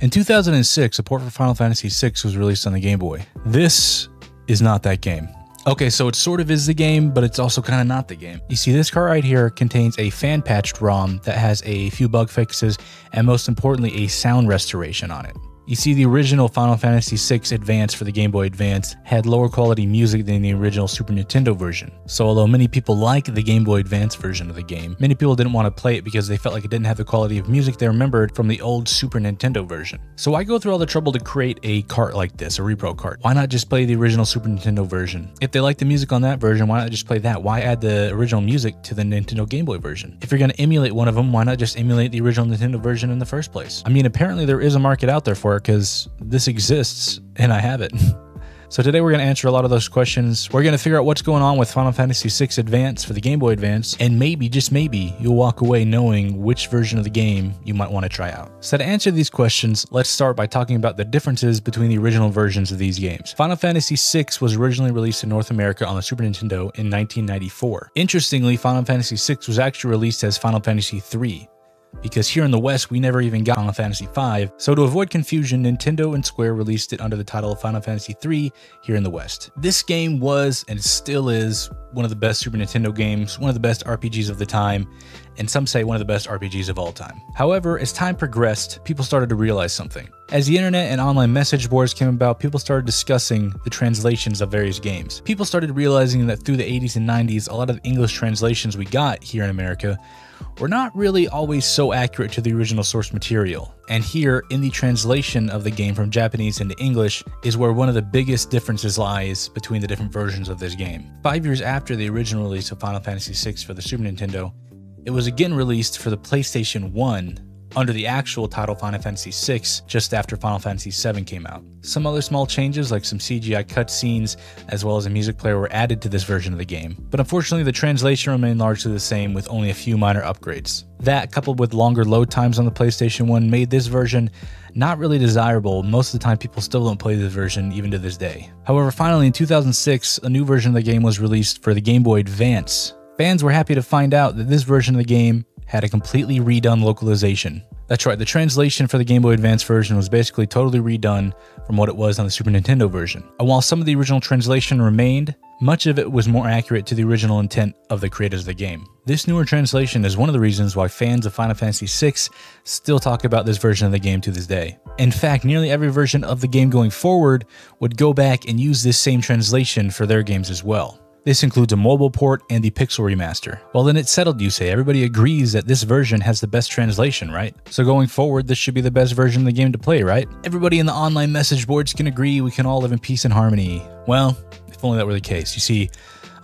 In 2006, a port for Final Fantasy VI was released on the Game Boy. This is not that game. Okay, so it sort of is the game, but it's also kind of not the game. You see, this cart right here contains a fan-patched ROM that has a few bug fixes and most importantly, a sound restoration on it. You see, the original Final Fantasy VI Advance for the Game Boy Advance had lower quality music than the original Super Nintendo version. So although many people like the Game Boy Advance version of the game, many people didn't want to play it because they felt like it didn't have the quality of music they remembered from the old Super Nintendo version. So why go through all the trouble to create a cart like this, a repro cart? Why not just play the original Super Nintendo version? If they like the music on that version, why not just play that? Why add the original music to the Nintendo Game Boy version? If you're going to emulate one of them, why not just emulate the original Nintendo version in the first place? I mean, apparently there is a market out there for it because this exists and I have it. So today we're going to answer a lot of those questions. We're going to figure out what's going on with Final Fantasy VI Advance for the Game Boy Advance, and maybe, just maybe, you'll walk away knowing which version of the game you might want to try out. So to answer these questions, let's start by talking about the differences between the original versions of these games. Final Fantasy VI was originally released in North America on the Super Nintendo in 1994. Interestingly, Final Fantasy VI was actually released as Final Fantasy III, because here in the West, we never even got Final Fantasy V, so to avoid confusion, Nintendo and Square released it under the title of Final Fantasy III here in the West. This game was, and still is, one of the best Super Nintendo games, one of the best RPGs of the time, and some say one of the best RPGs of all time. However, as time progressed, people started to realize something. As the internet and online message boards came about, people started discussing the translations of various games. People started realizing that through the 80s and 90s, a lot of the English translations we got here in America were not really always so accurate to the original source material. And here, in the translation of the game from Japanese into English, is where one of the biggest differences lies between the different versions of this game. 5 years after the original release of Final Fantasy VI for the Super Nintendo, it was again released for the PlayStation 1 under the actual title Final Fantasy VI just after Final Fantasy VII came out. Some other small changes like some CGI cutscenes as well as a music player were added to this version of the game, but unfortunately the translation remained largely the same with only a few minor upgrades. That, coupled with longer load times on the PlayStation 1, made this version not really desirable. Most of the time people still don't play this version even to this day. However, finally in 2006, a new version of the game was released for the Game Boy Advance. Fans were happy to find out that this version of the game had a completely redone localization. That's right, the translation for the Game Boy Advance version was basically totally redone from what it was on the Super Nintendo version. And while some of the original translation remained, much of it was more accurate to the original intent of the creators of the game. This newer translation is one of the reasons why fans of Final Fantasy VI still talk about this version of the game to this day. In fact, nearly every version of the game going forward would go back and use this same translation for their games as well. This includes a mobile port and the Pixel remaster. Well, then it's settled, you say. Everybody agrees that this version has the best translation, right? So going forward, this should be the best version of the game to play, right? Everybody in the online message boards can agree we can all live in peace and harmony. Well, if only that were the case. You see,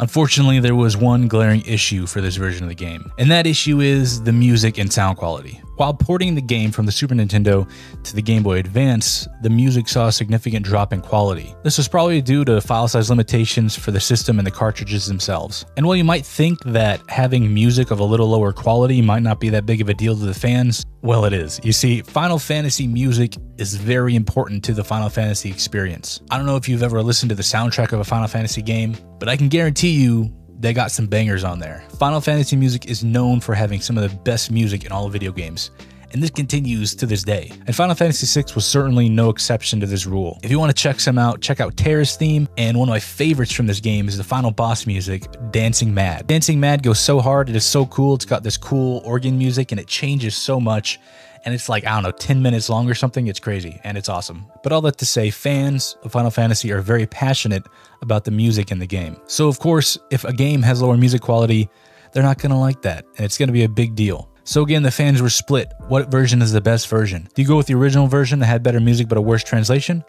unfortunately, there was one glaring issue for this version of the game, and that issue is the music and sound quality. While porting the game from the Super Nintendo to the Game Boy Advance, the music saw a significant drop in quality. This was probably due to file size limitations for the system and the cartridges themselves. And while you might think that having music of a little lower quality might not be that big of a deal to the fans, well, it is. You see, Final Fantasy music is very important to the Final Fantasy experience. I don't know if you've ever listened to the soundtrack of a Final Fantasy game, but I can guarantee you they got some bangers on there. Final Fantasy music is known for having some of the best music in all of video games, and this continues to this day. And Final Fantasy VI was certainly no exception to this rule. If you want to check some out, check out Terra's theme, and one of my favorites from this game is the final boss music, Dancing Mad. Dancing Mad goes so hard, it is so cool, it's got this cool organ music, and it changes so much. And it's like, I don't know, 10 minutes long or something. It's crazy, and it's awesome. But all that to say, fans of Final Fantasy are very passionate about the music in the game. So of course, if a game has lower music quality, they're not gonna like that, and it's gonna be a big deal. So again, the fans were split. What version is the best version? Do you go with the original version that had better music but a worse translation?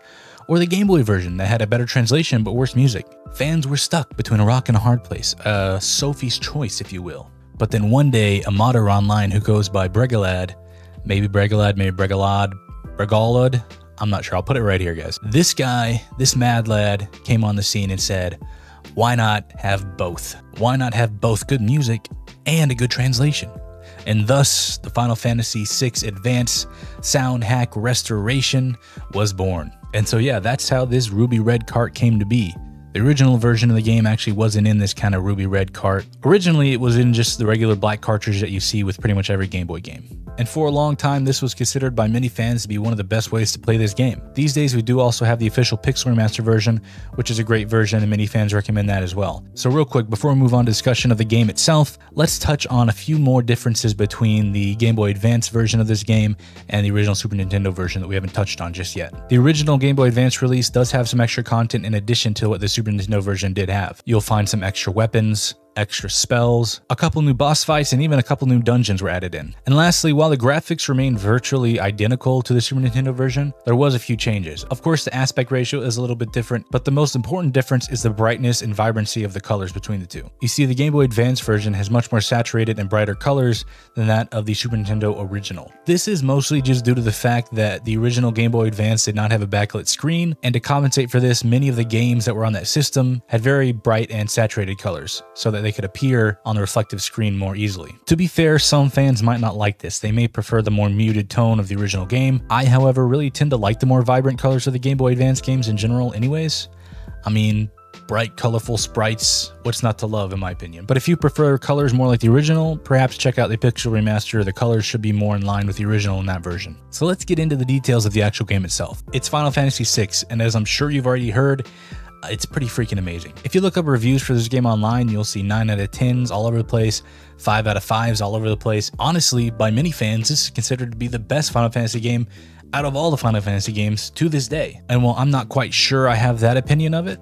Or the Game Boy version that had a better translation but worse music? Fans were stuck between a rock and a hard place. Sophie's choice, if you will. But then one day, a modder online who goes by Bregalad, maybe Bregalad, maybe Bregalad, Bregalad, I'm not sure, I'll put it right here, guys. This guy, this mad lad, came on the scene and said, why not have both? Why not have both good music and a good translation? And thus, the Final Fantasy VI Advance Sound Hack Restoration was born. And so yeah, that's how this ruby red cart came to be. The original version of the game actually wasn't in this kind of ruby red cart. Originally, it was in just the regular black cartridge that you see with pretty much every Game Boy game. and for a long time this was considered by many fans to be one of the best ways to play this game. These days we do also have the official Pixel Remaster version, which is a great version and many fans recommend that as well. So real quick, before we move on to discussion of the game itself, let's touch on a few more differences between the Game Boy Advance version of this game and the original Super Nintendo version that we haven't touched on just yet. The original Game Boy Advance release does have some extra content in addition to what the Super Nintendo version did have. You'll find some extra weapons, extra spells, a couple new boss fights, and even a couple new dungeons were added in. And lastly, while the graphics remain virtually identical to the Super Nintendo version, there was a few changes. Of course, the aspect ratio is a little bit different, but the most important difference is the brightness and vibrancy of the colors between the two. You see, the Game Boy Advance version has much more saturated and brighter colors than that of the Super Nintendo original. This is mostly just due to the fact that the original Game Boy Advance did not have a backlit screen, and to compensate for this, many of the games that were on that system had very bright and saturated colors, so that they could appear on the reflective screen more easily. To be fair, some fans might not like this. They may prefer the more muted tone of the original game. I, however, really tend to like the more vibrant colors of the Game Boy Advance games in general anyways. I mean, bright, colorful sprites, what's not to love in my opinion. But if you prefer colors more like the original, perhaps check out the Pixel Remaster. The colors should be more in line with the original in that version. So let's get into the details of the actual game itself. It's Final Fantasy VI, and as I'm sure you've already heard, it's pretty freaking amazing. If you look up reviews for this game online, you'll see 9 out of 10s all over the place, 5 out of 5s all over the place. Honestly, by many fans, this is considered to be the best Final Fantasy game out of all the Final Fantasy games to this day. And while I'm not quite sure I have that opinion of it,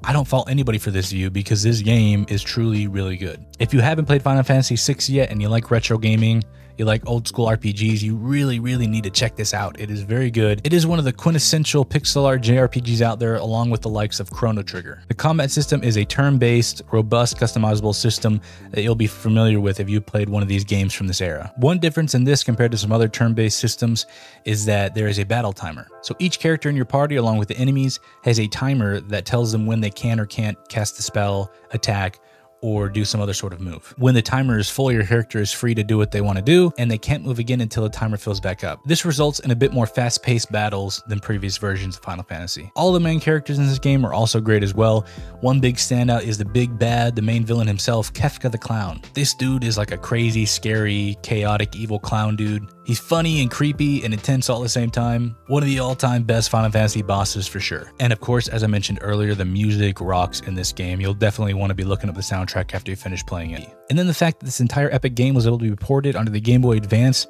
I don't fault anybody for this view because this game is truly really good. If you haven't played Final Fantasy VI yet and you like retro gaming, you like old school RPGs, you really need to check this out. It is very good. It is one of the quintessential pixel art JRPGs out there, along with the likes of Chrono Trigger. The combat system is a turn-based, robust, customizable system that you'll be familiar with if you played one of these games from this era. One difference in this compared to some other turn-based systems is that there is a battle timer. So each character in your party, along with the enemies, has a timer that tells them when they can or can't cast the spell, attack, or do some other sort of move. When the timer is full, your character is free to do what they want to do, and they can't move again until the timer fills back up. This results in a bit more fast-paced battles than previous versions of Final Fantasy. All the main characters in this game are also great as well. One big standout is the big bad, the main villain himself, Kefka the Clown. This dude is like a crazy, scary, chaotic, evil clown dude. He's funny and creepy and intense all at the same time. One of the all-time best Final Fantasy bosses for sure. And of course, as I mentioned earlier, the music rocks in this game. You'll definitely want to be looking up the soundtrack after you finish playing it. And then the fact that this entire epic game was able to be ported onto the Game Boy Advance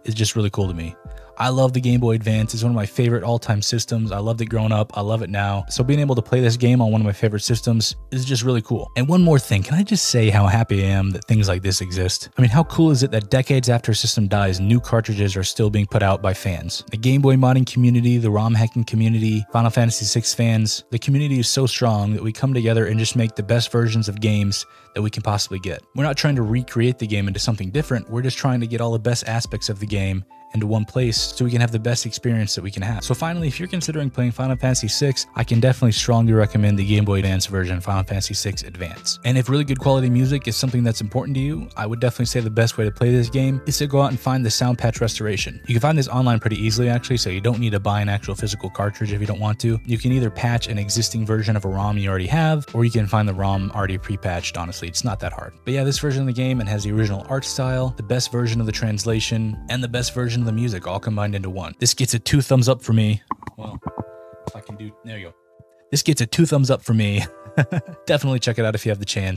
is just really cool to me. I love the Game Boy Advance. It's one of my favorite all-time systems. I loved it growing up. I love it now. So being able to play this game on one of my favorite systems is just really cool. And one more thing, can I just say how happy I am that things like this exist? I mean, how cool is it that decades after a system dies, new cartridges are still being put out by fans? The Game Boy modding community, the ROM hacking community, Final Fantasy VI fans, the community is so strong that we come together and just make the best versions of games that we can possibly get. We're not trying to recreate the game into something different. We're just trying to get all the best aspects of the game into one place so we can have the best experience that we can have. So finally, if you're considering playing Final Fantasy VI, I can definitely strongly recommend the Game Boy Advance version, Final Fantasy VI Advance. And if really good quality music is something that's important to you, I would definitely say the best way to play this game is to go out and find the sound patch restoration. You can find this online pretty easily actually, so you don't need to buy an actual physical cartridge if you don't want to. You can either patch an existing version of a ROM you already have, or you can find the ROM already pre-patched. Honestly, it's not that hard. But yeah, this version of the game, it has the original art style, the best version of the translation, and the best version of the music all combined into one. This gets a 2 thumbs up for me. Well, if I can do, there you go. This gets a 2 thumbs up for me. Definitely check it out if you have the chance.